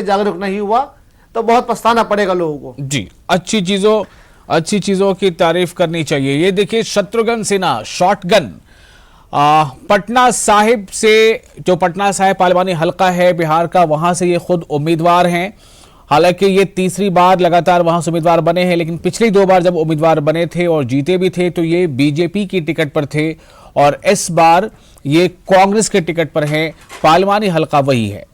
जागरूक नहीं हुआ तो बहुत पछताना पड़ेगा लोगों को। जी, अच्छी चीजों की तारीफ करनी चाहिए। ये देखिए शत्रुघ्न सिन्हा शॉटगन पटना साहिब से, जो पटना साहिब पार्लिमानी हलका है बिहार का, वहां से ये खुद उम्मीदवार हैं। हालांकि ये तीसरी बार लगातार वहां से उम्मीदवार बने हैं, लेकिन पिछली 2 बार जब उम्मीदवार बने थे और जीते भी थे तो ये बीजेपी की टिकट पर थे और इस बार ये कांग्रेस के टिकट पर हैं। पार्लिमानी हलका वही है।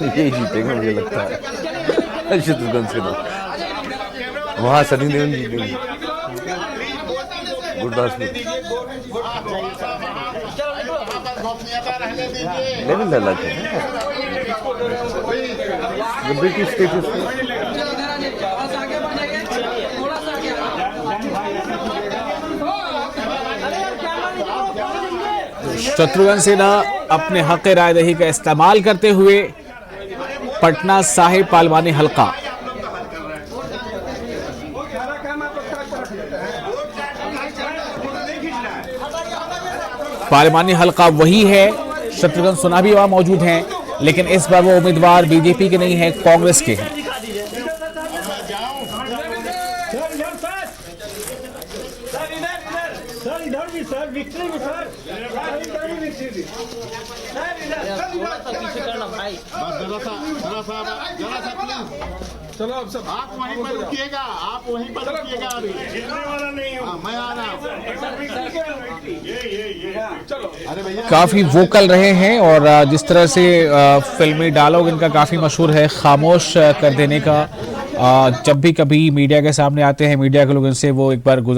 यही जीतेंगे मुझे लगता है शत्रुघ्न सिन्हा। वहां सनी देओल जीतेंगे गुरदासपुर। लेवल अलग है ब्रिटिश स्टेटस में। शत्रुघ्न सिन्हा अपने हक राय दही का इस्तेमाल करते हुए पटना साहिब पार्लिमानी हलका। पार्लिमानी हलका वही है, शत्रुघ्न सिन्हा भी वहां मौजूद हैं, लेकिन इस बार वो उम्मीदवार बीजेपी के नहीं है, कांग्रेस के हैं। चलो अब सब आप वहीं पर रुकिएगा, आप वहीं पर रुकिएगा। अभी वाला नहीं हूं मैं, आ रहा हूं। अरे भैया काफी वोकल रहे हैं और जिस तरह से फिल्मी डायलॉग इनका काफी मशहूर है, खामोश कर देने का। जब भी कभी मीडिया के सामने आते हैं, मीडिया के लोग इनसे वो एक बार